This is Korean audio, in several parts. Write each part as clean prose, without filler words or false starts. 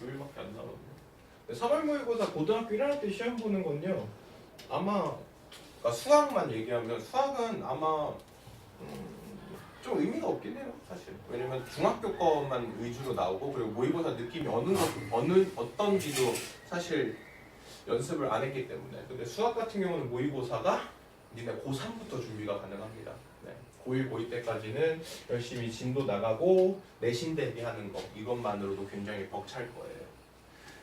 9일밖에 안 남았네. 3월 모의고사 고등학교 1학년 때 시험 보는 건요. 아마 그러니까 수학만 얘기하면 수학은 아마 좀 의미가 없긴 해요, 사실. 왜냐면 중학교 것만 위주로 나오고 그리고 모의고사 느낌이 어떤지도 사실 연습을 안 했기 때문에. 근데 수학 같은 경우는 모의고사가 니네 고3부터 준비가 가능합니다. 네. 고1, 고2 때까지는 열심히 진도 나가고 내신 대비하는 거 이것만으로도 굉장히 벅찰 거예요.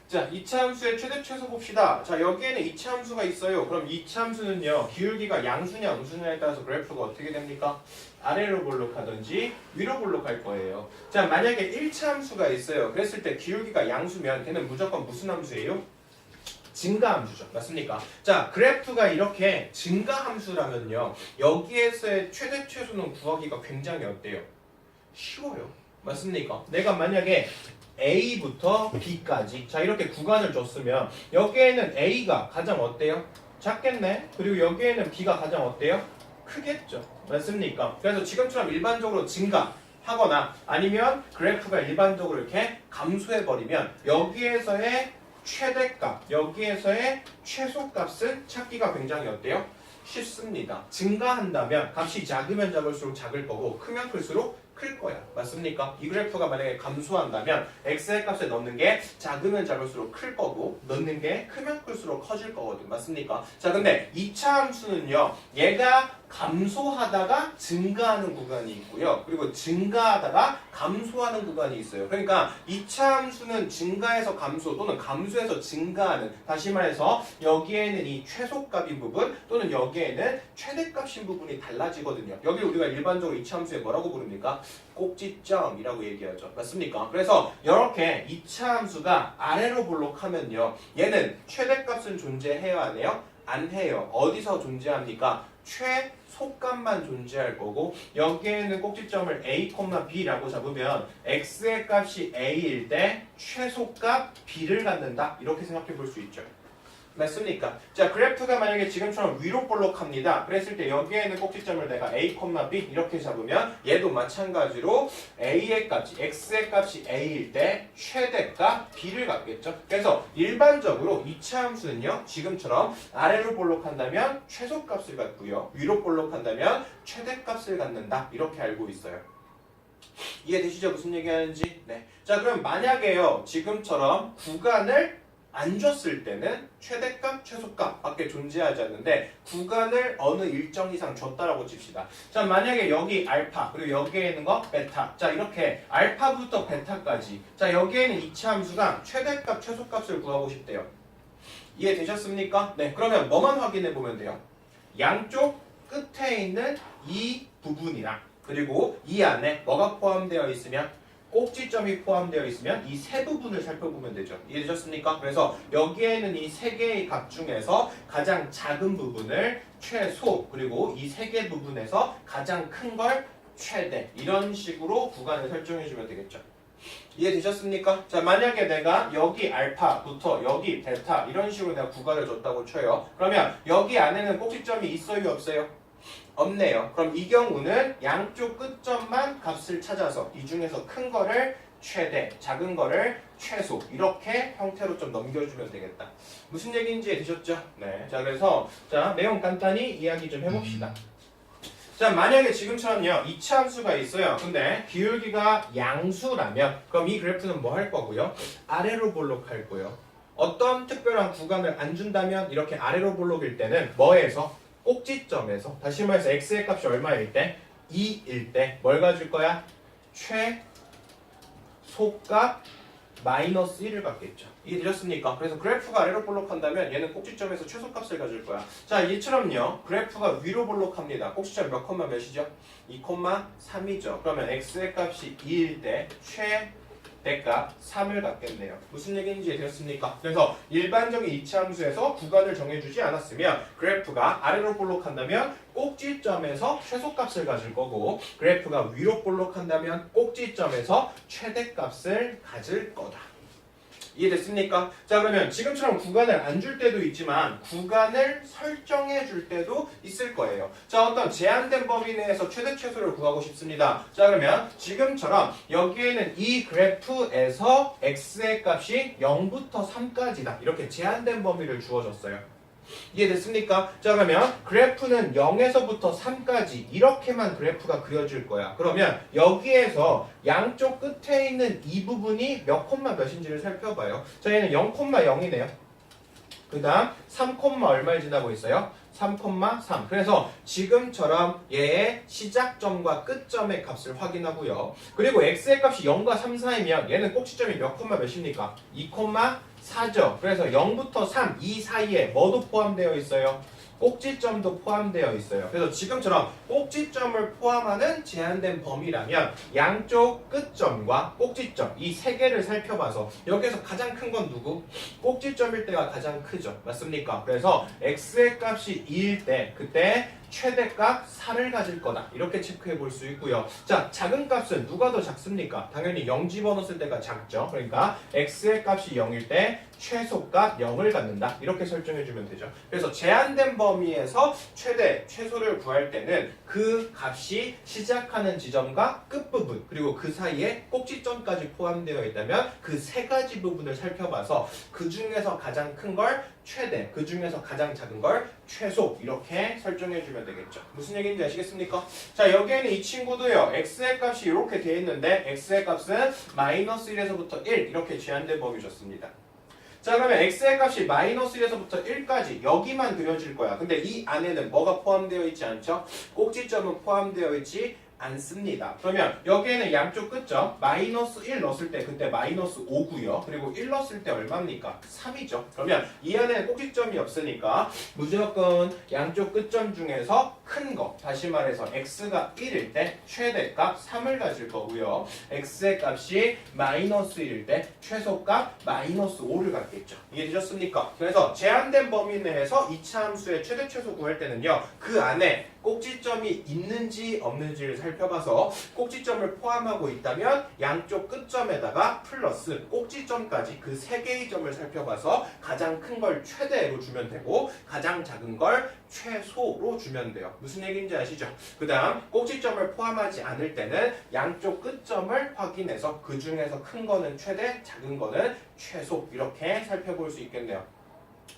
자, 이차 함수의 최대 최소 봅시다. 자, 여기에는 이차 함수가 있어요. 그럼 이차 함수는요, 기울기가 양수냐 음수냐에 따라서 그래프가 어떻게 됩니까? 아래로 볼록하든지 위로 볼록할 거예요. 자, 만약에 1차 함수가 있어요. 그랬을 때 기울기가 양수면 걔는 무조건 무슨 함수예요? 증가 함수죠. 맞습니까? 자, 그래프가 이렇게 증가 함수라면요, 여기에서의 최대 최소는 구하기가 굉장히 어때요? 쉬워요. 맞습니까? 내가 만약에 A부터 B까지 자 이렇게 구간을 줬으면 여기에는 A가 가장 어때요? 작겠네. 그리고 여기에는 B가 가장 어때요? 크겠죠. 맞습니까? 그래서 지금처럼 일반적으로 증가하거나 아니면 그래프가 일반적으로 이렇게 감소해버리면 여기에서의 최대값, 여기에서의 최소값은 찾기가 굉장히 어때요? 쉽습니다. 증가한다면 값이 작으면 작을수록 작을 거고 크면 클수록 클 거야. 맞습니까? 이 그래프가 만약에 감소한다면 x의 값에 넣는 게 작으면 작을수록 클 거고 넣는 게 크면 클수록 커질 거거든. 맞습니까? 자, 근데 2차 함수는요. 얘가 감소하다가 증가하는 구간이 있고요. 그리고 증가하다가 감소하는 구간이 있어요. 그러니까 2차 함수는 증가해서 감소 또는 감소해서 증가하는, 다시 말해서 여기에는 이 최소값인 부분 또는 여기에는 최대값인 부분이 달라지거든요. 여기 우리가 일반적으로 2차 함수에 뭐라고 부릅니까? 꼭지점이라고 얘기하죠. 맞습니까? 그래서 이렇게 2차 함수가 아래로 볼록하면요. 얘는 최대값은 존재해요? 안 해요? 안 해요. 어디서 존재합니까? 최소값만 존재할 거고 여기에는 꼭지점을 A, B라고 잡으면 X의 값이 A일 때 최소값 B를 갖는다. 이렇게 생각해 볼 수 있죠. 맞습니까? 자, 그래프가 만약에 지금처럼 위로 볼록합니다. 그랬을 때 여기에는 꼭지점을 내가 A, B 이렇게 잡으면 얘도 마찬가지로 A의 값이, X의 값이 A일 때 최대값 B를 갖겠죠. 그래서 일반적으로 2차 함수는요, 지금처럼 아래로 볼록한다면 최소값을 갖고요, 위로 볼록한다면 최대값을 갖는다. 이렇게 알고 있어요. 이해되시죠? 무슨 얘기하는지? 네. 자, 그럼 만약에요, 지금처럼 구간을 안 줬을 때는 최대값, 최소값 밖에 존재하지 않는데 구간을 어느 일정 이상 줬다라고 칩시다. 자, 만약에 여기 알파 그리고 여기에 있는 거 베타. 자, 이렇게 알파부터 베타까지. 자, 여기에는 2차 함수가 최대값, 최소값을 구하고 싶대요. 이해되셨습니까? 네. 그러면 뭐만 확인해 보면 돼요? 양쪽 끝에 있는 이 부분이랑 그리고 이 안에 뭐가 포함되어 있으면 꼭지점이 포함되어 있으면 이 세 부분을 살펴보면 되죠. 이해되셨습니까? 그래서 여기에는 이 세 개의 값 중에서 가장 작은 부분을 최소, 그리고 이 세 개 부분에서 가장 큰 걸 최대, 이런 식으로 구간을 설정해 주면 되겠죠. 이해되셨습니까? 자, 만약에 내가 여기 알파부터 여기 베타 이런 식으로 내가 구간을 줬다고 쳐요. 그러면 여기 안에는 꼭지점이 있어요, 없어요? 없네요. 그럼 이 경우는 양쪽 끝점만 값을 찾아서 이 중에서 큰 거를 최대, 작은 거를 최소, 이렇게 형태로 좀 넘겨주면 되겠다. 무슨 얘기인지 되셨죠? 네. 자, 그래서 자, 내용 간단히 이야기 좀 해봅시다. 자, 만약에 지금처럼요 2차 함수가 있어요. 근데 기울기가 양수라면 그럼 이 그래프는 뭐 할 거고요? 아래로 볼록할 거예요. 어떤 특별한 구간을 안 준다면 이렇게 아래로 볼록일 때는 뭐에서? 꼭지점에서, 다시 말해서 x의 값이 얼마일 때? 2일 때 뭘 가질 거야? 최소값 마이너스 1을 갖겠죠. 이해되셨습니까? 그래서 그래프가 아래로 볼록한다면 얘는 꼭지점에서 최소값을 가질 거야. 자, 얘처럼요 그래프가 위로 볼록합니다. 꼭지점 몇 콤마 몇이죠? 2,3이죠. 그러면 x의 값이 2일 때 대값 3을 갖겠네요. 무슨 얘기인지 되었습니까? 그래서 일반적인 2차 함수에서 구간을 정해주지 않았으면 그래프가 아래로 볼록한다면 꼭지점에서 최소값을 가질 거고 그래프가 위로 볼록한다면 꼭지점에서 최대값을 가질 거다. 이해됐습니까? 자 그러면 지금처럼 구간을 안 줄 때도 있지만 구간을 설정해 줄 때도 있을 거예요. 자 어떤 제한된 범위 내에서 최대 최소를 구하고 싶습니다. 자 그러면 지금처럼 여기에는 이 그래프에서 x의 값이 0부터 3까지다. 이렇게 제한된 범위를 주어졌어요. 이해됐습니까? 자 그러면 그래프는 0에서부터 3까지 이렇게만 그래프가 그려질 거야. 그러면 여기에서 양쪽 끝에 있는 이 부분이 몇 콤마 몇인지를 살펴봐요. 자 얘는 0,0이네요. 그 다음 3, 얼마를 지나고 있어요? 3,3. 그래서 지금처럼 얘의 시작점과 끝점의 값을 확인하고요. 그리고 x의 값이 0과 3 사이면 얘는 꼭지점이 몇 콤마 몇입니까? 2,4죠. 그래서 0부터 3, 이 사이에 뭐도 포함되어 있어요? 꼭지점도 포함되어 있어요. 그래서 지금처럼 꼭지점을 포함하는 제한된 범위라면 양쪽 끝점과 꼭지점 이 세 개를 살펴봐서 여기에서 가장 큰 건 누구? 꼭지점일 때가 가장 크죠. 맞습니까? 그래서 x의 값이 2일 때 그때 최대값 4를 가질 거다. 이렇게 체크해 볼 수 있고요. 자, 작은 값은 누가 더 작습니까? 당연히 0 집어넣었을 때가 작죠. 그러니까 x의 값이 0일 때 최소값 0을 갖는다. 이렇게 설정해 주면 되죠. 그래서 제한된 범위에서 최대, 최소를 구할 때는 그 값이 시작하는 지점과 끝부분 그리고 그 사이에 꼭지점까지 포함되어 있다면 그 세 가지 부분을 살펴봐서 그 중에서 가장 큰 걸 최대, 그 중에서 가장 작은 걸 최소 이렇게 설정해 주면 되겠죠. 무슨 얘기인지 아시겠습니까? 자 여기에는 이 친구도요. x의 값이 이렇게 되어 있는데 x의 값은 -1에서부터 1 이렇게 제한된 범위 줬습니다. 자 그러면 x의 값이 -1에서부터 1까지 여기만 그려질 거야. 근데 이 안에는 뭐가 포함되어 있지 않죠? 꼭지점은 포함되어 있지 않습니다. 그러면 여기에는 양쪽 끝점 -1 넣었을 때 그때 -5고요. 그리고 1 넣었을 때 얼마입니까? 3이죠. 그러면 이 안에는 꼭지점이 없으니까 무조건 양쪽 끝점 중에서 큰 거, 다시 말해서 x가 1일 때 최대값 3을 가질 거고요. x의 값이 -1일 때 최소값 -5를 갖겠죠. 이해되셨습니까? 그래서 제한된 범위 내에서 이차 함수의 최대 최소 구할 때는요. 그 안에 꼭지점이 있는지 없는지를 살펴봐서 꼭지점을 포함하고 있다면 양쪽 끝점에다가 플러스 꼭지점까지 그 세 개의 점을 살펴봐서 가장 큰 걸 최대로 주면 되고 가장 작은 걸 최소로 주면 돼요. 무슨 얘기인지 아시죠? 그 다음 꼭지점을 포함하지 않을 때는 양쪽 끝점을 확인해서 그 중에서 큰 거는 최대, 작은 거는 최소 이렇게 살펴볼 수 있겠네요.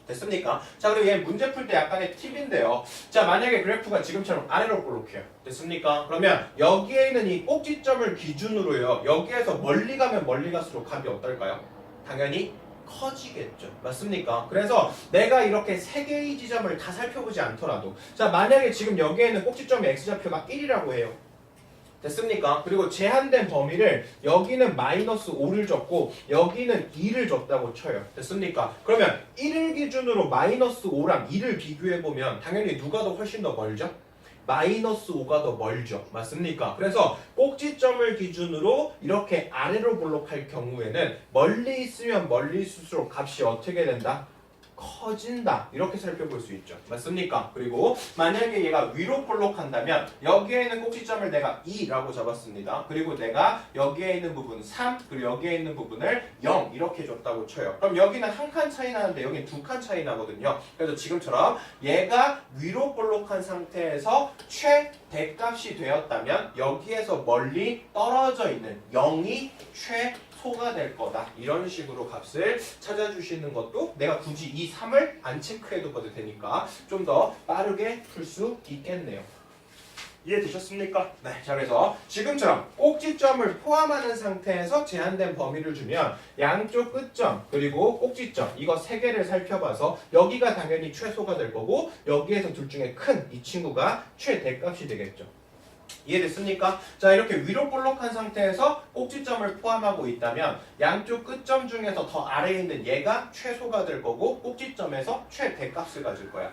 됐습니까? 자 그리고 얘 문제 풀 때 약간의 팁인데요. 자 만약에 그래프가 지금처럼 아래로 볼록해요. 됐습니까? 그러면 여기에 있는 이 꼭지점을 기준으로요. 여기에서 멀리 가면 멀리 갈수록 값이 어떨까요? 당연히 커지겠죠. 맞습니까? 그래서 내가 이렇게 세 개의 지점을 다 살펴보지 않더라도 자 만약에 지금 여기에 있는 꼭지점의 x좌표가 1이라고 해요. 됐습니까? 그리고 제한된 범위를 여기는 -5를 줬고 여기는 2를 줬다고 쳐요. 됐습니까? 그러면 1을 기준으로 -5랑 2를 비교해보면 당연히 누가 더 훨씬 더 멀죠? -5가 더 멀죠. 맞습니까? 그래서 꼭지점을 기준으로 이렇게 아래로 볼록할 경우에는 멀리 있으면 멀리 있을수록 값이 어떻게 된다? 커진다. 이렇게 살펴볼 수 있죠. 맞습니까? 그리고 만약에 얘가 위로 볼록한다면 여기에 있는 꼭지점을 내가 2라고 잡았습니다. 그리고 내가 여기에 있는 부분 3 그리고 여기에 있는 부분을 0 이렇게 줬다고 쳐요. 그럼 여기는 한 칸 차이 나는데 여기는 두 칸 차이 나거든요. 그래서 지금처럼 얘가 위로 볼록한 상태에서 최대값이 되었다면 여기에서 멀리 떨어져 있는 0이 소가 될 거다. 이런 식으로 값을 찾아주시는 것도 내가 굳이 이 3을 안 체크해도 되니까 좀 더 빠르게 풀 수 있겠네요. 이해되셨습니까? 네. 자 그래서 지금처럼 꼭지점을 포함하는 상태에서 제한된 범위를 주면 양쪽 끝점 그리고 꼭지점 이거 세 개를 살펴봐서 여기가 당연히 최소가 될 거고 여기에서 둘 중에 큰 이 친구가 최대값이 되겠죠. 이해됐습니까? 자 이렇게 위로 볼록한 상태에서 꼭지점을 포함하고 있다면 양쪽 끝점 중에서 더 아래에 있는 얘가 최소가 될 거고 꼭지점에서 최대값을 가질 거야.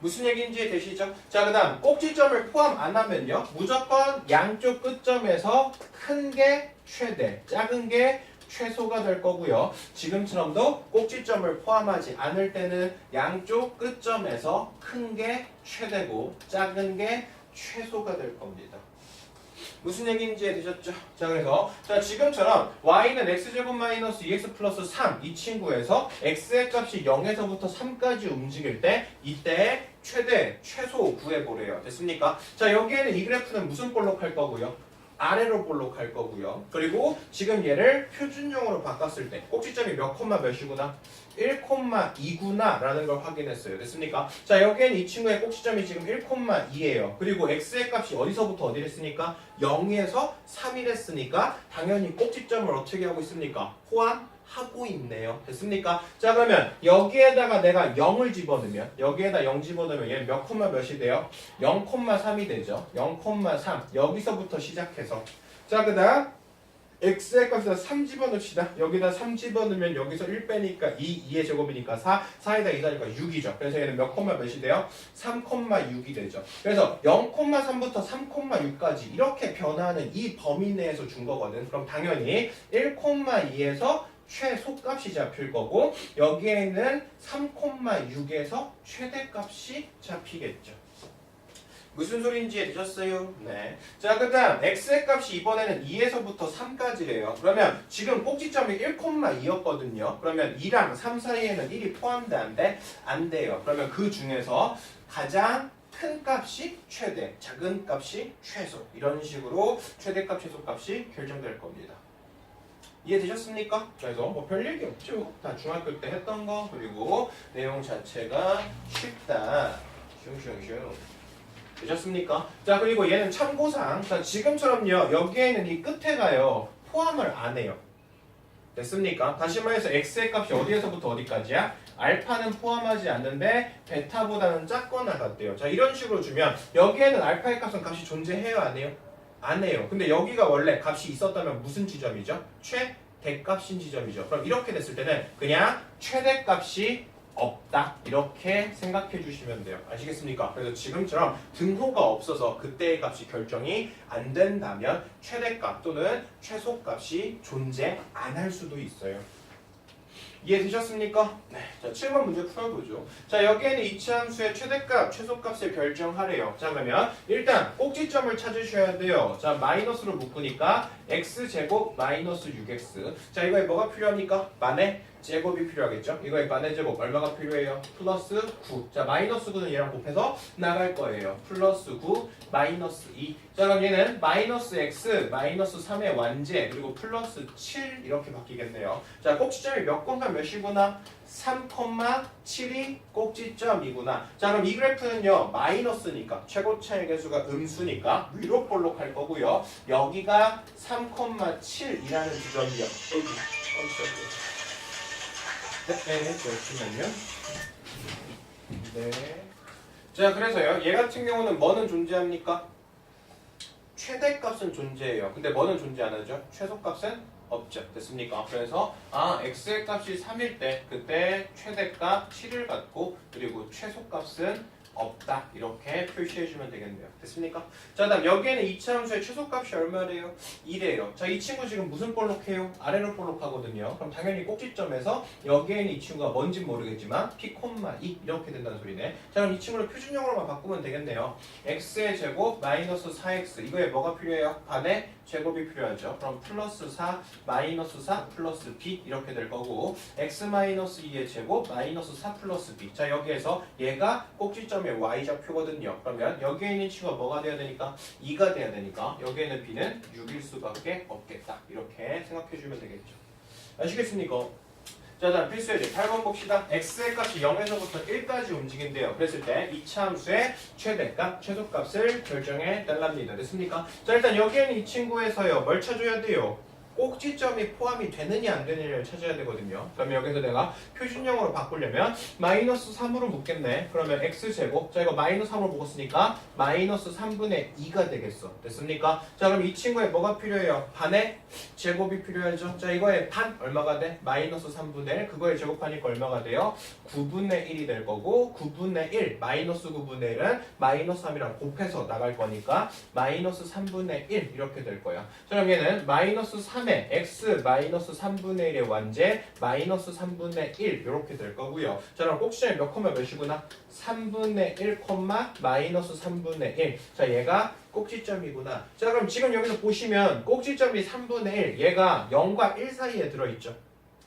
무슨 얘기인지 되시죠? 자 그 다음 꼭지점을 포함 안 하면요 무조건 양쪽 끝점에서 큰 게 최대, 작은 게 최소가 될 거고요. 지금처럼도 꼭지점을 포함하지 않을 때는 양쪽 끝점에서 큰 게 최대고 작은 게 최소가 될 겁니다. 무슨 얘기인지 이해되셨죠? 자 그래서 자 지금처럼 y는 x제곱 마이너스 2x 플러스 3 이 친구에서 x의 값이 0에서부터 3까지 움직일 때 이때 최대 최소 구해보래요. 됐습니까? 자 여기에는 이 그래프는 무슨 볼록 할 거고요? 아래로 볼록 할 거고요. 그리고 지금 얘를 표준형으로 바꿨을 때 꼭지점이 몇 콤마 몇이구나? 1,2구나 라는 걸 확인했어요. 됐습니까? 자 여기에는 이 친구의 꼭지점이 지금 1,2예요. 그리고 x의 값이 어디서부터 어디를 했으니까 0에서 3을 했으니까 당연히 꼭지점을 어떻게 하고 있습니까? 포함하고 있네요. 됐습니까? 자 그러면 여기에다가 내가 0을 집어넣으면 여기에다 0 집어넣으면 얘 몇 콤마 몇이 돼요? 0,3이 되죠. 0,3 여기서부터 시작해서 자 그 다음 x의 값에다 3 집어넣읍시다. 여기다 3 집어넣으면 여기서 1 빼니까 2의 제곱이니까 4, 4에다 2다니까 6이죠. 그래서 얘는 몇 콤마 몇이 돼요? 3,6이 되죠. 그래서 0,3부터 3,6까지 이렇게 변하는 이 범위 내에서 준 거거든. 그럼 당연히 1,2에서 최소값이 잡힐 거고 여기에는 3,6에서 최대값이 잡히겠죠. 무슨 소리인지 이해되셨어요? 네. 자, 그 다음 x의 값이 이번에는 2에서부터 3까지래요. 그러면 지금 꼭지점이 1,2였거든요. 그러면 2랑 3 사이에는 1이 포함돼 안 돼? 안 돼요. 그러면 그 중에서 가장 큰 값이 최대, 작은 값이 최소 이런 식으로 최대값, 최소값이 결정될 겁니다. 이해되셨습니까? 그래서 뭐 별얘기 없죠. 다 중학교 때 했던 거 그리고 내용 자체가 쉽다. 슝슝슝. 되셨습니까? 자 그리고 얘는 참고사항. 자 지금처럼요 여기에는 이 끝에가요 포함을 안 해요. 됐습니까? 다시 말해서 x의 값이 어디에서부터 어디까지야? 알파는 포함하지 않는데 베타보다는 작거나 같대요. 자 이런 식으로 주면 여기에는 알파의 값은 값이 존재해요 안 해요? 안 해요. 근데 여기가 원래 값이 있었다면 무슨 지점이죠? 최대값인 지점이죠. 그럼 이렇게 됐을 때는 그냥 최대값이 없다 이렇게 생각해 주시면 돼요. 아시겠습니까? 그래서 지금처럼 등호가 없어서 그때의 값이 결정이 안 된다면 최대값 또는 최소값이 존재 안 할 수도 있어요. 이해되셨습니까? 네. 자, 7번 문제 풀어보죠. 자, 여기에는 이차함수의 최대값, 최소값을 결정하래요. 자, 그러면 일단 꼭지점을 찾으셔야 돼요. 자, 마이너스로 묶으니까 x제곱 마이너스 6x. 자, 이거에 뭐가 필요합니까? 만의 제곱이 필요하겠죠? 이거에 만의 제곱 얼마가 필요해요? 플러스 9. 자, 마이너스 9는 얘랑 곱해서 나갈 거예요. 플러스 9, 마이너스 2. 자, 그럼 얘는 마이너스 x, 마이너스 3의 완제, 그리고 플러스 7 이렇게 바뀌겠네요. 자, 꼭지점이 몇 콤마 몇이구나? 3,7이 꼭지점이구나. 자, 그럼 이 그래프는요, 마이너스니까, 최고차의 개수가 음수니까 위로 볼록할 거고요. 여기가 3,7이라는 지점이요. 네, 잠시만요. 네. 자, 그래서요, 얘 같은 경우는 뭐는 존재합니까? 최대값은 존재해요. 근데 뭐는 존재 안 하죠? 최소값은 없죠. 됐습니까? 그래서 x의 값이 3일 때 그때 최대값 7을 갖고 그리고 최소값은 없다. 이렇게 표시해주면 되겠네요. 됐습니까? 자, 다음 여기에는 이차함수의 최소값이 얼마래요? 2래요. 자, 이 친구 지금 무슨 볼록해요? 아래로 볼록하거든요. 그럼 당연히 꼭지점에서 여기에는 이 친구가 뭔진 모르겠지만 p,2 이렇게 된다는 소리네. 자, 그럼 이 친구를 표준형으로만 바꾸면 되겠네요. x의 제곱 마이너스 4x 이거에 뭐가 필요해요? 반의 제곱이 필요하죠. 그럼 플러스 4 마이너스 4 플러스 b 이렇게 될 거고 x 마이너스 2의 제곱 마이너스 4 플러스 b. 자, 여기에서 얘가 꼭지점의 y좌표거든요. 그러면 여기에 있는 친구가 뭐가 돼야 되니까? 2가 돼야 되니까 여기에는 b는 6일 수밖에 없겠다. 이렇게 생각해 주면 되겠죠. 아시겠습니까? 자, 다음 필수 예제 8번 봅시다. x의 값이 0에서부터 1까지 움직인대요. 그랬을 때 이차함수의 최대값, 최소값을 결정해 달랍니다. 됐습니까? 자, 일단 여기에는 이 친구에서요. 뭘 찾아야 돼요? 꼭지점이 포함이 되느냐 안 되느냐를 찾아야 되거든요. 그럼 여기서 내가 표준형으로 바꾸려면 마이너스 3으로 묶겠네. 그러면 x제곱. 자, 이거 마이너스 3으로 묶었으니까 마이너스 3분의 2가 되겠어. 됐습니까? 자, 그럼 이 친구에 뭐가 필요해요? 반의 제곱이 필요하죠. 자, 이거의 반 얼마가 돼? 마이너스 3분의 1. 그거에 제곱하니까 얼마가 돼요? 9분의 1이 될 거고 9분의 1 마이너스 9분의 1은 마이너스 3이랑 곱해서 나갈 거니까 마이너스 3분의 1 이렇게 될 거야. 자, 그럼 얘는 마이너스 3 x 마이너스 3분의 1의 완제 마이너스 3분의 1 이렇게 될 거고요. 자, 그럼 꼭지점이 몇 콤마 몇이구나? 3분의 1 콤마 마이너스 3분의 1. 자, 얘가 꼭지점이구나. 자 그럼 지금 여기서 보시면 꼭지점이 3분의 1 얘가 0과 1 사이에 들어있죠.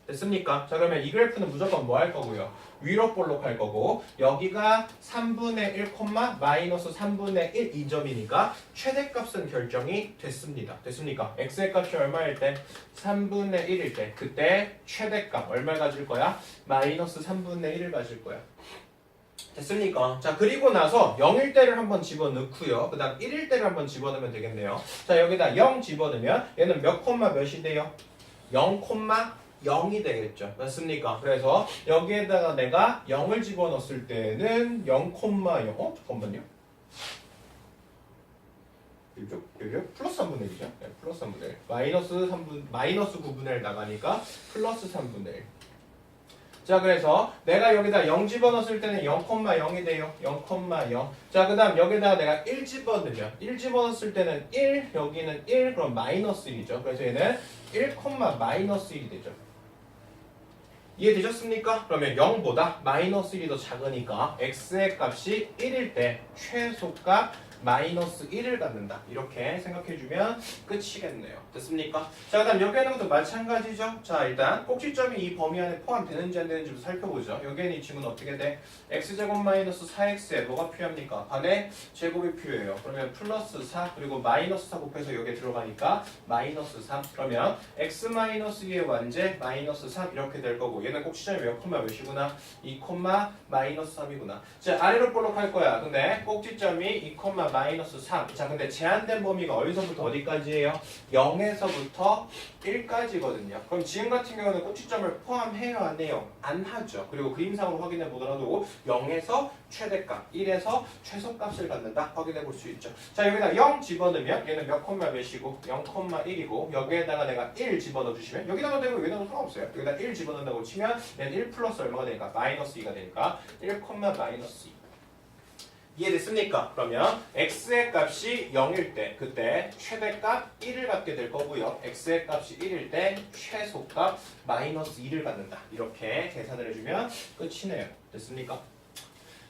됐습니까? 자 그러면 이 그래프는 무조건 뭐 할 거고요? 위로 볼록 할 거고 여기가 3분의 1, 마이너스 3분의 1 이 점이니까 최대값은 결정이 됐습니다. 됐습니까? x의 값이 얼마일 때? 3분의 1일 때 그때 최대값 얼마 가질 거야? 마이너스 3분의 1을 가질 거야. 됐습니까? 자 그리고 나서 0일 때를 한번 집어넣고요. 그 다음 1일 때를 한번 집어넣으면 되겠네요. 자 여기다 0 집어넣으면 얘는 몇 콤마 몇이 돼요? 0 콤마 0이 되겠죠. 맞습니까? 그래서 여기에다가 내가 0을 집어넣었을 때는 0, 0. 잠깐만요. 여기요? 플러스 3분의 1이죠? 네, 플러스 3분의 1. 마이너스 9분의 1 나가니까 플러스 3분의 1. 자 그래서 내가 여기다 0 집어넣었을 때는 0, 0이 돼요. 0, 0. 자 그 다음 여기다가 내가 1 집어넣으면 1 집어넣었을 때는 1, 여기는 1, 그럼 마이너스 1이죠. 그래서 얘는 1, 마이너스 1이 되죠. 이해되셨습니까? 그러면 0보다 마이너스 1이 더 작으니까 x의 값이 1일 때 최소값 마이너스 1을 갖는다. 이렇게 생각해주면 끝이겠네요. 됐습니까? 자, 그 다음 여기에는 것도 마찬가지죠. 자, 일단 꼭지점이 이 범위 안에 포함되는지 안 되는지도 살펴보죠. 여기에는 이 친구는 어떻게 돼? x제곱 마이너스 4x에 뭐가 필요합니까? 반의 제곱이 필요해요. 그러면 플러스 4 그리고 마이너스 4 곱해서 여기에 들어가니까 마이너스 3. 그러면 x 마이너스 2의 완제 마이너스 3 이렇게 될 거고 얘는 꼭지점이 몇 콤마 몇이구나? 2 마이너스 3이구나. 자, 아래로 볼록할 거야. 근데 꼭지점이 2 마이너스 3. 자, 근데 제한된 범위가 어디서부터 어디까지예요? 0에서부터 1까지거든요. 그럼 지금 같은 경우는 꼭지점을 포함해요, 안 해요? 안 하죠. 그리고 그림상으로 확인해 보더라도 0에서 최대값, 1에서 최소값을 갖는다. 확인해 볼 수 있죠. 자, 여기다 0 집어넣으면 얘는 몇 콤마 몇이고 0, 1이고 여기에다가 내가 1 집어넣어 주시면 여기다 넣어도 되고 여기다 넣어도 상관없어요. 여기다 1 집어넣는다고 치면 얘는 1 플러스 얼마가 되니까 마이너스 2가 되니까 1, 마이너스 2. 이해됐습니까? 그러면 x의 값이 0일 때 그때 최대값 1을 갖게 될 거고요. x의 값이 1일 때 최소값 마이너스 2를 갖는다. 이렇게 계산을 해주면 끝이네요. 됐습니까?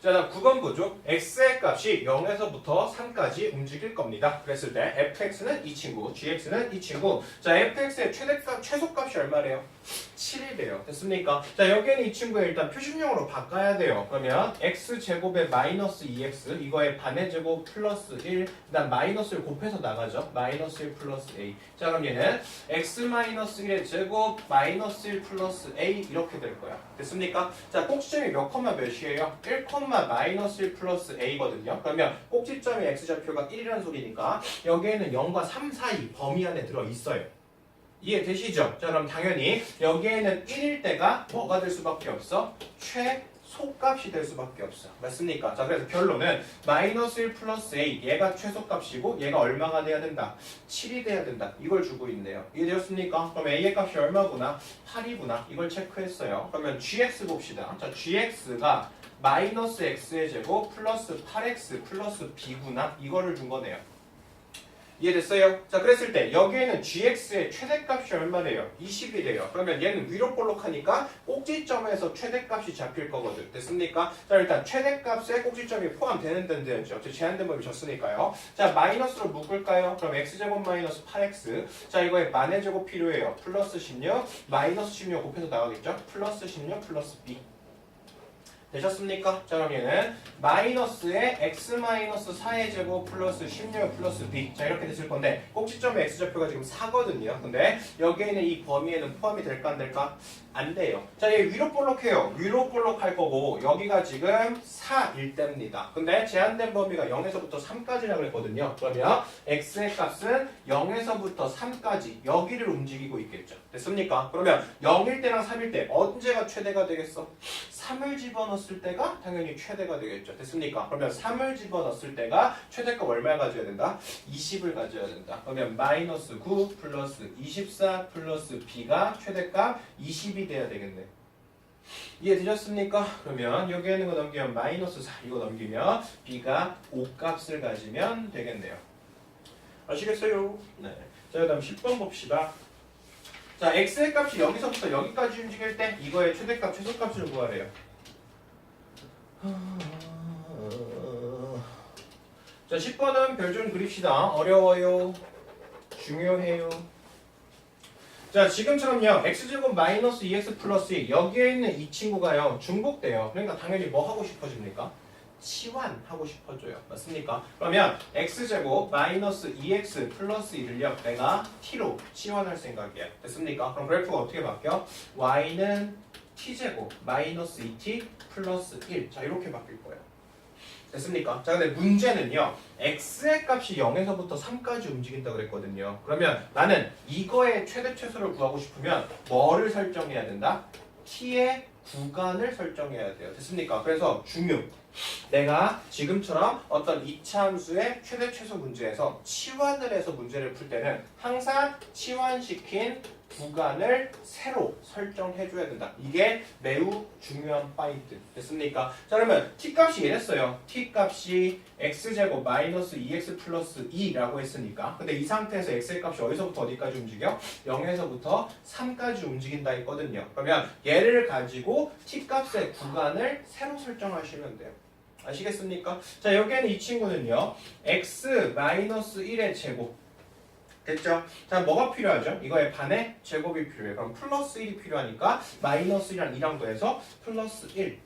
자, 다음 9번 보죠. x의 값이 0에서부터 3까지 움직일 겁니다. 그랬을 때 fx는 이 친구, gx는 이 친구. 자, fx의 최대값, 최소값이 얼마래요? 7이래요. 됐습니까? 자, 여기는 이 친구에 일단 표준형으로 바꿔야 돼요. 그러면 x제곱에 마이너스 2x, 이거의 반의 제곱 플러스 1, 그 다음 마이너스를 곱해서 나가죠. 마이너스 1 플러스 a. 자, 그럼 얘는 x 마이너스 1의 제곱 마이너스 1 플러스 a 이렇게 될 거야. 됐습니까? 자, 꼭지점이 몇 콤마 몇이에요? 1 마이너스 1 플러스 a거든요. 그러면 꼭지점의 x좌표가 1이라는 소리니까 여기에는 0과 3 사이 범위 안에 들어있어요. 이해되시죠? 자, 그럼 당연히 여기에는 1일 때가 뭐가 될 수밖에 없어? 최소값이 될 수밖에 없어. 맞습니까? 자, 그래서 결론은 마이너스 1 플러스 a 얘가 최소값이고 얘가 얼마가 돼야 된다? 7이 돼야 된다. 이걸 주고 있네요. 이해되었습니까? 그럼 a의 값이 얼마구나? 8이구나. 이걸 체크했어요. 그러면 gx 봅시다. 자, gx가 마이너스 x의 제곱 플러스 8x 플러스 b구나. 이거를 준 거네요. 이해됐어요? 자, 그랬을 때 여기에는 gx의 최대값이 얼마래요? 20이래요. 그러면 얘는 위로 볼록하니까 꼭지점에서 최대값이 잡힐 거거든. 됐습니까? 자, 일단 최대값에 꼭지점이 포함되는 데는 제한된 범위 줬으니까요. 자, 마이너스로 묶을까요? 그럼 x제곱 마이너스 8x. 자, 이거에 만의 제곱 필요해요. 플러스 16, 마이너스 16 곱해서 나가겠죠? 플러스 16 플러스 b. 되셨습니까? 자, 그럼 얘는 마이너스에 x 마이너스 4의 제곱 플러스 16 플러스 b. 자, 이렇게 됐을 건데 꼭지점의 x좌표가 지금 4거든요. 근데 여기에 있는 이 범위에는 포함이 될까 안 될까? 안 돼요. 자, 얘 위로 볼록해요. 위로 볼록할 거고 여기가 지금 4일 때입니다. 근데 제한된 범위가 0에서부터 3까지라고 그랬거든요. 그러면 x의 값은 0에서부터 3까지 여기를 움직이고 있겠죠. 됐습니까? 그러면 0일 때랑 3일 때 언제가 최대가 되겠어? 3을 집어넣었을 때가 당연히 최대가 되겠죠. 됐습니까? 그러면 3을 집어넣었을 때가 최대값 얼마 가져야 된다? 20을 가져야 된다. 그러면 마이너스 9 플러스 24 플러스 b가 최대값 20이 돼야 되겠네. 이해되셨습니까? 그러면 여기에 있는 거 넘기면 마이너스 4 이거 넘기면 b가 5값을 가지면 되겠네요. 아시겠어요? 네. 자, 그 다음 10번 봅시다. 자, x의 값이 여기서부터 여기까지 움직일 때 이거의 최대값, 최소값을 구하래요. 자 10번은 별 좀 그립시다. 어려워요. 중요해요. 자 지금처럼요 x제곱 마이너스 2x 플러스 2 여기에 있는 이 친구가요 중복돼요. 그러니까 당연히 뭐 하고 싶어집니까? 치환하고 싶어져요. 맞습니까? 그러면 x제곱 마이너스 2x 플러스 1을요 내가 t로 치환할 생각이에요. 됐습니까? 그럼 그래프가 어떻게 바뀌어? y는 t제곱 마이너스 2t 플러스 1. 자 이렇게 바뀔 거예요. 됐습니까? 자 근데 문제는요 x의 값이 0에서부터 3까지 움직인다 그랬거든요. 그러면 나는 이거의 최대 최소를 구하고 싶으면 뭐를 설정해야 된다? t의 구간을 설정해야 돼요. 됐습니까? 그래서 중요 내가 지금처럼 어떤 이차함수의 최대 최소 문제에서 치환을 해서 문제를 풀 때는 항상 치환시킨 구간을 새로 설정해 줘야 된다. 이게 매우 중요한 파인트. 됐습니까? 자 그러면 t값이 이랬어요. t값이 x제곱 마이너스 2x 플러스 2라고 했으니까 근데 이 상태에서 x의 값이 어디서부터 어디까지 움직여? 0에서부터 3까지 움직인다 했거든요. 그러면 얘를 가지고 t값의 구간을 새로 설정하시면 돼요. 아시겠습니까? 자 여기에는 이 친구는요 x 마이너스 1의 제곱 됐죠? 자 뭐가 필요하죠? 이거의 반의 제곱이 필요해요. 그럼 플러스 1이 필요하니까 마이너스 1이랑 2랑 더해서 플러스 1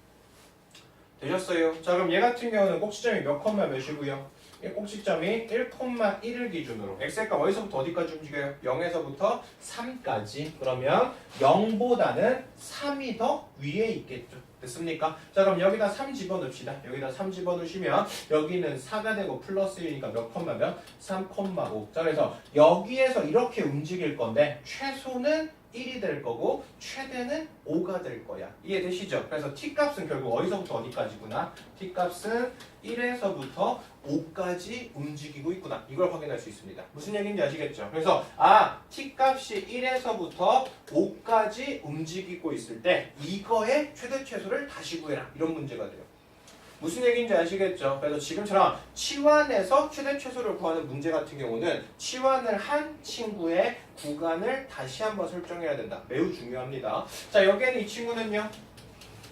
되셨어요? 자 그럼 얘 같은 경우는 꼭지점이 몇 콤마 몇이고요? 이 꼭지점이 1,1을 기준으로 x의 값 어디서부터 어디까지 움직여요? 0에서부터 3까지. 그러면 0보다는 3이 더 위에 있겠죠. 됐습니까? 자 그럼 여기다 3 집어넣읍시다. 여기다 3 집어넣으시면 여기는 4가 되고 플러스 1이니까 몇 콤마면 3,5. 자 그래서 여기에서 이렇게 움직일 건데 최소는 1이 될 거고 최대는 5가 될 거야. 이해되시죠? 그래서 t값은 결국 어디서부터 어디까지구나? t값은 1에서부터 5까지 움직이고 있구나. 이걸 확인할 수 있습니다. 무슨 얘기인지 아시겠죠? 그래서 t값이 1에서부터 5까지 움직이고 있을 때 이거의 최대 최소를 다시 구해라. 이런 문제가 돼요. 무슨 얘기인지 아시겠죠? 그래서 지금처럼 치환해서 최대 최소를 구하는 문제 같은 경우는 치환을 한 친구의 구간을 다시 한번 설정해야 된다. 매우 중요합니다. 자 여기에는 이 친구는요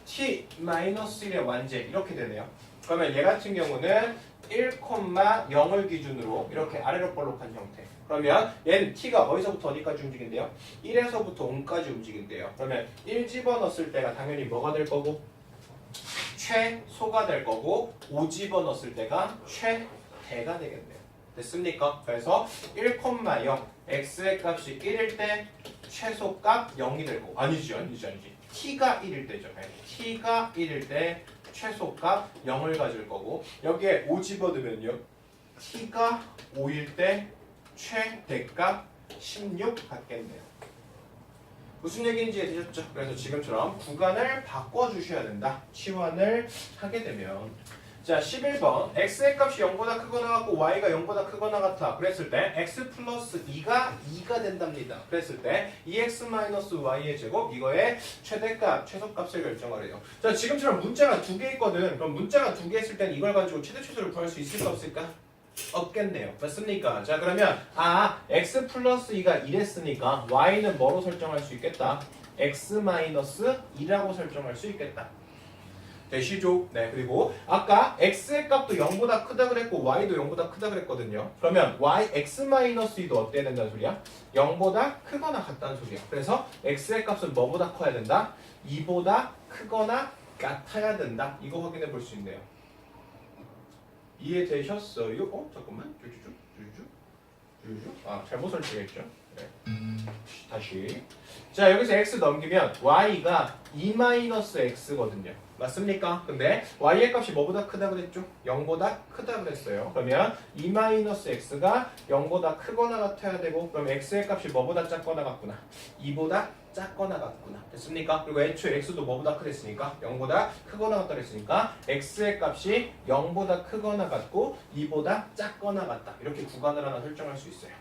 t-1의 완제 이렇게 되네요. 그러면 얘 같은 경우는 1,0을 기준으로 이렇게 아래로 볼록한 형태. 그러면 얘는 t가 어디서부터 어디까지 움직인대요? 1에서부터 5까지 움직인대요. 그러면 1 집어넣었을 때가 당연히 뭐가 될 거고? 최소가 될 거고 5 집어넣었을 때가 최대가 되겠네요. 됐습니까? 그래서 1,0 x의 값이 1일 때 최소값 0이 될 거고 아니지 t가 1일 때죠. t가 1일 때 최소값 0을 가질 거고 여기에 5 집어넣으면요 t가 5일 때 최대값 16 같겠네요. 무슨 얘기인지 되셨죠? 그래서 지금처럼 구간을 바꿔주셔야 된다. 치환을 하게 되면 자 11번 x의 값이 0보다 크거나 같고 y가 0보다 크거나 같아. 그랬을 때 x 플러스 2가 2가 된답니다. 그랬을 때 2x 마이너스 y의 제곱 이거의 최대값, 최소값을 결정하래요. 자 지금처럼 문자가 두 개 있거든. 그럼 문자가 두 개 있을 땐 이걸 가지고 최대 최소를 구할 수 있을까 없을까? 없겠네요. 맞습니까? 자 그러면 x 플러스 2가 이랬으니까 y는 뭐로 설정할 수 있겠다? x 마이너스 2라고 설정할 수 있겠다. 되시죠? 네 그리고 아까 x의 값도 0보다 크다 그랬고 y도 0보다 크다 그랬거든요. 그러면 x 마이너스 2도 어때야 된다는 소리야? 0보다 크거나 같다는 소리야. 그래서 x의 값은 뭐보다 커야 된다? 2보다 크거나 같아야 된다. 이거 확인해 볼 수 있네요. 이해되셨어요? 잠깐만. 잘못 설정했죠. 네. 다시. 자, 여기서 x 넘기면 y가 2-x거든요. 맞습니까? 근데 y의 값이 뭐보다 크다 그랬죠? 0보다 크다 그랬어요. 그러면 2-x가 0보다 크거나 같아야 되고 그럼 x의 값이 뭐보다 작거나 같구나? 2보다 작거나 같구나. 됐습니까? 그리고 애초에 x도 뭐보다 크랬으니까 0보다 크거나 같다 그랬으니까 x의 값이 0보다 크거나 같고 2보다 작거나 같다. 이렇게 구간을 하나 설정할 수 있어요.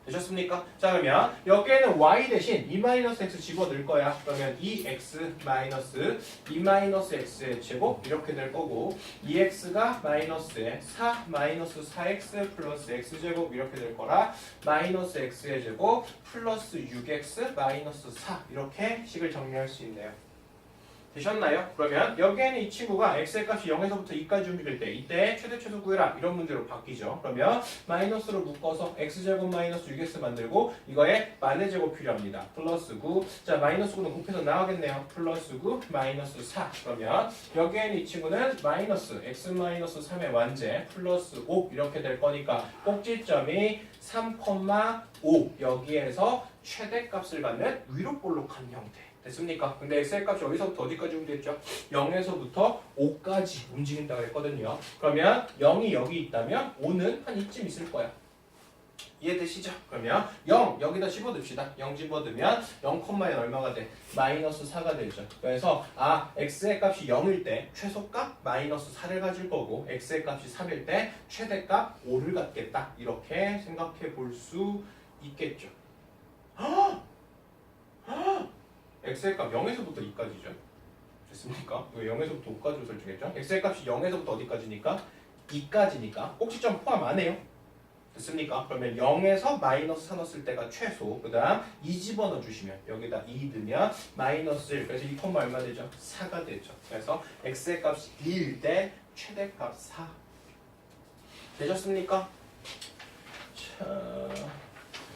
되셨습니까? 자 그러면 여기에는 y 대신 2-x 집어넣을 거야. 그러면 2x-2-x의 제곱 이렇게 될 거고 2x가 마이너스에 4-4x 플러스 x제곱 이렇게 될 거라 마이너스 x의 제곱 플러스 6x 마이너스 4 이렇게 식을 정리할 수 있네요. 되셨나요? 그러면 여기에는 이 친구가 x의 값이 0에서부터 2까지 움직일 때 이때 최대 최소 구해라 이런 문제로 바뀌죠. 그러면 마이너스로 묶어서 x제곱 마이너스 6x 만들고 이거에 만의 제곱 필요합니다. 플러스 9. 자 마이너스 9는 곱해서 나가겠네요. 플러스 9 마이너스 4. 그러면 여기에는 이 친구는 마이너스 x 마이너스 3의 완제 플러스 5 이렇게 될 거니까 꼭지점이 3,5 여기에서 최대값을 갖는 위로 볼록한 형태. 됐습니까? 근데 x의 값이 어디서부터 어디까지 움직였죠? 0에서부터 5까지 움직인다고 했거든요. 그러면 0이 여기 있다면 5는 한 이쯤 있을 거야. 이해되시죠? 그러면 0 여기다 집어듭시다. 0 집어두면 0,에 얼마가 돼? 마이너스 4가 되죠. 그래서 x의 값이 0일 때 최소값 마이너스 4를 가질 거고 x의 값이 3일 때 최대값 5를 갖겠다. 이렇게 생각해 볼 수 있겠죠. x의 값 0에서부터 2까지죠. 됐습니까? 왜 0에서부터 5까지로 설정했죠? x의 값이 0에서부터 어디까지니까? 2까지니까 꼭지점 포함 안 해요. 됐습니까? 그러면 0에서 마이너스 4 넣었을 때가 최소. 그 다음 2 집어넣어 주시면 여기다 2 넣으면 마이너스 1. 그래서 2, 얼마 되죠? 4가 되죠. 그래서 x의 값이 2일 때 최대값 4. 되셨습니까?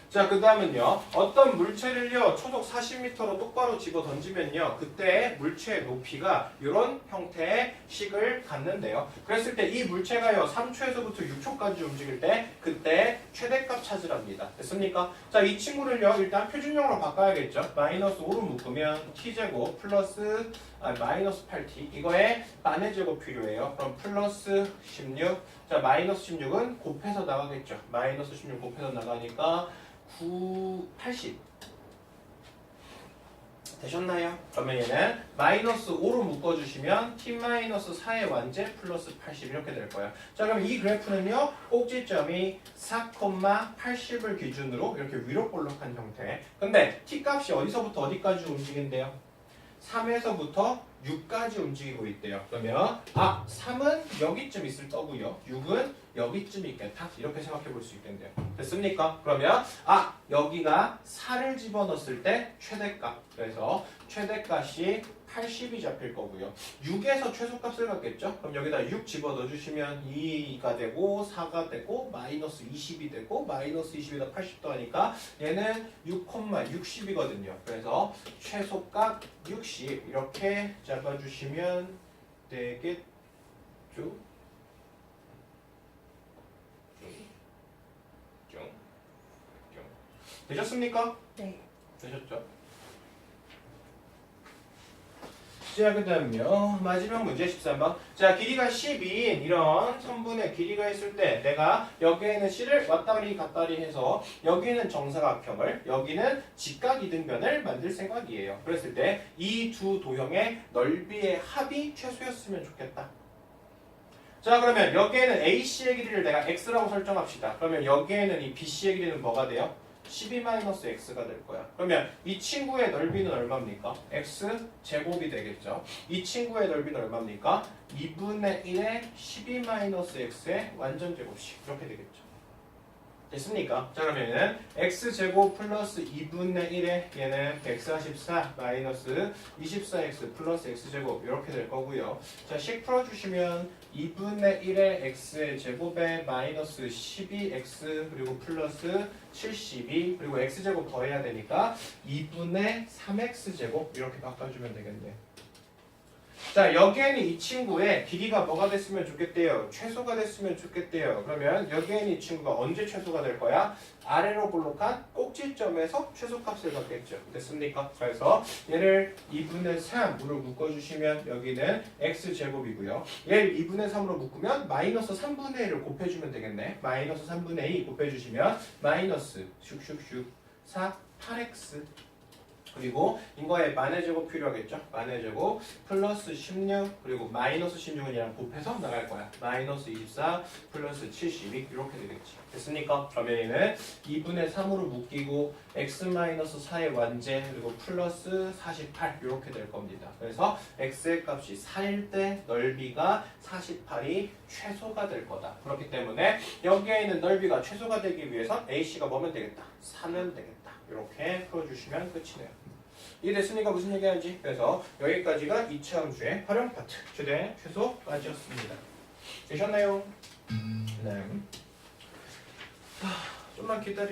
자, 그 다음은요. 어떤 물체를요. 초속 40m로 똑바로 집어 던지면요. 그때 물체의 높이가 이런 형태의 식을 갖는데요. 그랬을 때 이 물체가요. 3초에서부터 6초까지 움직일 때 그때 최대값 찾으랍니다. 됐습니까? 자, 이 친구를요. 일단 표준형으로 바꿔야겠죠. 마이너스 5로 묶으면 t제곱 플러스 마이너스 8t. 이거에 만의 제곱 필요해요. 그럼 플러스 16. 자, 마이너스 16은 곱해서 나가겠죠. 마이너스 16 곱해서 나가니까 80 되셨나요? 그러면 얘는 마이너스 5로 묶어주시면 t-4의 완제 플러스 80 이렇게 될 거예요. 자 그럼 이 그래프는요 꼭지점이 4,80을 기준으로 이렇게 위로 볼록한 형태. 근데 t값이 어디서부터 어디까지 움직인대요? 3에서부터 6까지 움직이고 있대요. 그러면 3은 여기쯤 있을 거고요. 6은 여기쯤 있겠다. 이렇게 생각해 볼 수 있겠네요. 됐습니까? 그러면 여기가 4를 집어넣었을 때 최대값. 그래서 최대값이 80이 잡힐 거고요. 6에서 최소값을 갖겠죠? 그럼 여기다 6 집어넣어 주시면 2가 되고 4가 되고 마이너스 20이 되고 마이너스 20에다 80도 하니까 얘는 6,60이거든요. 그래서 최소값 60 이렇게 잡아주시면 되겠죠? 되셨습니까? 네. 되셨죠? 자, 그 다음요. 마지막 문제 13번. 자, 길이가 12인 이런 선분의 길이가 있을 때 내가 여기에는 C를 왔다리 갔다리 해서 여기는 정사각형을 여기는 직각이등변을 만들 생각이에요. 그랬을 때 이 두 도형의 넓이의 합이 최소였으면 좋겠다. 자, 그러면 여기에는 AC의 길이를 내가 X라고 설정합시다. 그러면 여기에는 이 BC의 길이는 뭐가 돼요? 12-x가 될 거야. 그러면 이 친구의 넓이는 얼마입니까? x 제곱이 되겠죠. 이 친구의 넓이는 얼마입니까? 2분의 1의 12-x의 완전 제곱식 이렇게 되겠죠. 됐습니까? 자 그러면은 x제곱 플러스 2분의 1에 얘는 144 마이너스 24x 플러스 x제곱 이렇게 될 거고요. 자 식 풀어주시면 2분의 1의 x의 제곱에 마이너스 12x 그리고 플러스 72 그리고 x제곱 더해야 되니까 2분의 3x제곱 이렇게 바꿔주면 되겠네요. 자 여기에는 이 친구의 길이가 뭐가 됐으면 좋겠대요? 최소가 됐으면 좋겠대요. 그러면 여기에는 이 친구가 언제 최소가 될 거야? 아래로 볼록한 꼭지점에서 최소값을 갖겠죠. 됐습니까? 그래서 얘를 2분의 3으로 묶어주시면 여기는 x제곱이고요. 얘를 2분의 3으로 묶으면 마이너스 3분의 1을 곱해주면 되겠네. 마이너스 3분의 2 곱해주시면 마이너스 슉슉슉 4, 8x 그리고 이거에 만의 제곱 필요하겠죠? 만의 제곱 플러스 16 그리고 마이너스 16은 얘랑 곱해서 나갈 거야. 마이너스 24 플러스 72 이렇게 되겠지. 됐습니까? 그러면 얘는 2분의 3으로 묶이고 x-4의 완제 그리고 플러스 48 이렇게 될 겁니다. 그래서 x의 값이 4일 때 넓이가 48이 최소가 될 거다. 그렇기 때문에 여기에 있는 넓이가 최소가 되기 위해선 AC가 뭐면 되겠다? 4면 되겠다. 이렇게 풀어주시면 끝이네요. 이해됐으니까 무슨 얘기하는지. 그래서 여기까지가 2차 함수의 활용 파트 최대 최소까지였습니다. 되셨나요? 네. 좀만 기다려.